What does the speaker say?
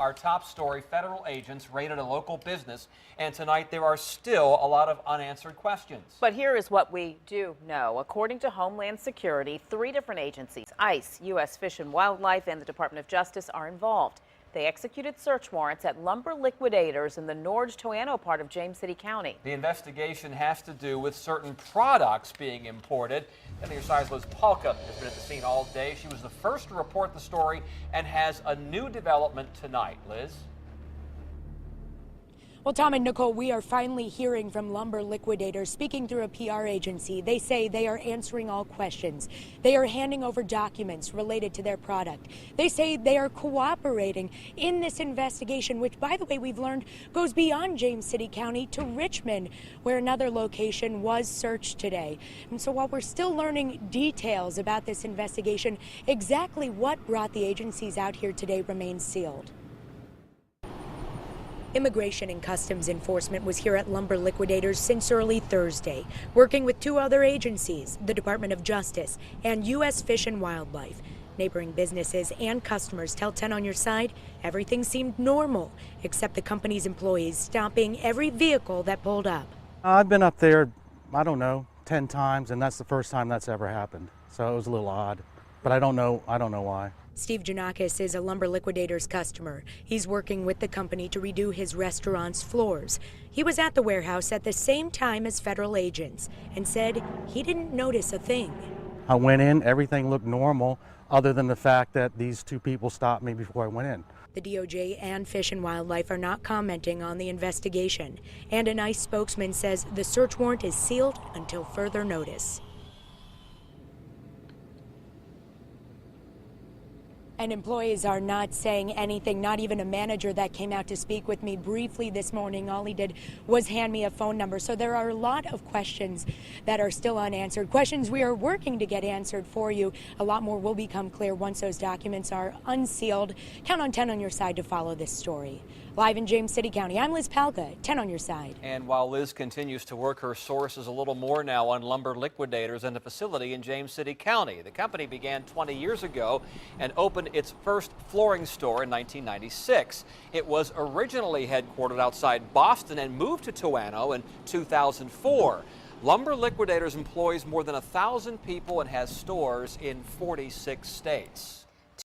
Our top story, federal agents raided a local business, and tonight there are still a lot of unanswered questions. But here is what we do know. According to Homeland Security, 3 different agencies, ICE, U.S. Fish and Wildlife, and the Department of Justice are involved. They executed search warrants at Lumber Liquidators in the Norge-Toano part of James City County. The investigation has to do with certain products being imported. And your side's Liz Palka has been at the scene all day. She was the first to report the story and has a new development tonight. Liz? Well, Tom and Nicole, we are finally hearing from Lumber Liquidators. Speaking through a PR agency, they say they are answering all questions. They are handing over documents related to their product. They say they are cooperating in this investigation, which, by the way, we've learned goes beyond James City County to Richmond, where another location was searched today. And so while we're still learning details about this investigation, exactly what brought the agencies out here today remains sealed. Immigration and Customs Enforcement was here at Lumber Liquidators since early Thursday, working with 2 other agencies, the Department of Justice and U.S. Fish and Wildlife. Neighboring businesses and customers tell 10 on Your Side everything seemed normal, except the company's employees stopping every vehicle that pulled up. I've been up there, I don't know, 10 times, and that's the first time that's ever happened. So it was a little odd, but I don't know why. Steve Janakis is a Lumber Liquidators customer. He's working with the company to redo his restaurant's floors. He was at the warehouse at the same time as federal agents and said he didn't notice a thing. I went in, everything looked normal, other than the fact that these 2 people stopped me before I went in. The DOJ and Fish and Wildlife are not commenting on the investigation, and an ICE spokesman says the search warrant is sealed until further notice. And employees are not saying anything, not even a manager that came out to speak with me briefly this morning. All he did was hand me a phone number. So there are a lot of questions that are still unanswered, questions we are working to get answered for you. A lot more will become clear once those documents are unsealed. Count on 10 on Your Side to follow this story. Live in James City County, I'm Liz Palka, 10 on Your Side. And while Liz continues to work her sources a little more now on Lumber Liquidators and a facility in James City County. The company began 20 years ago and opened its first flooring store in 1996. It was originally headquartered outside Boston and moved to Toano in 2004. Lumber Liquidators employs more than 1,000 people and has stores in 46 states.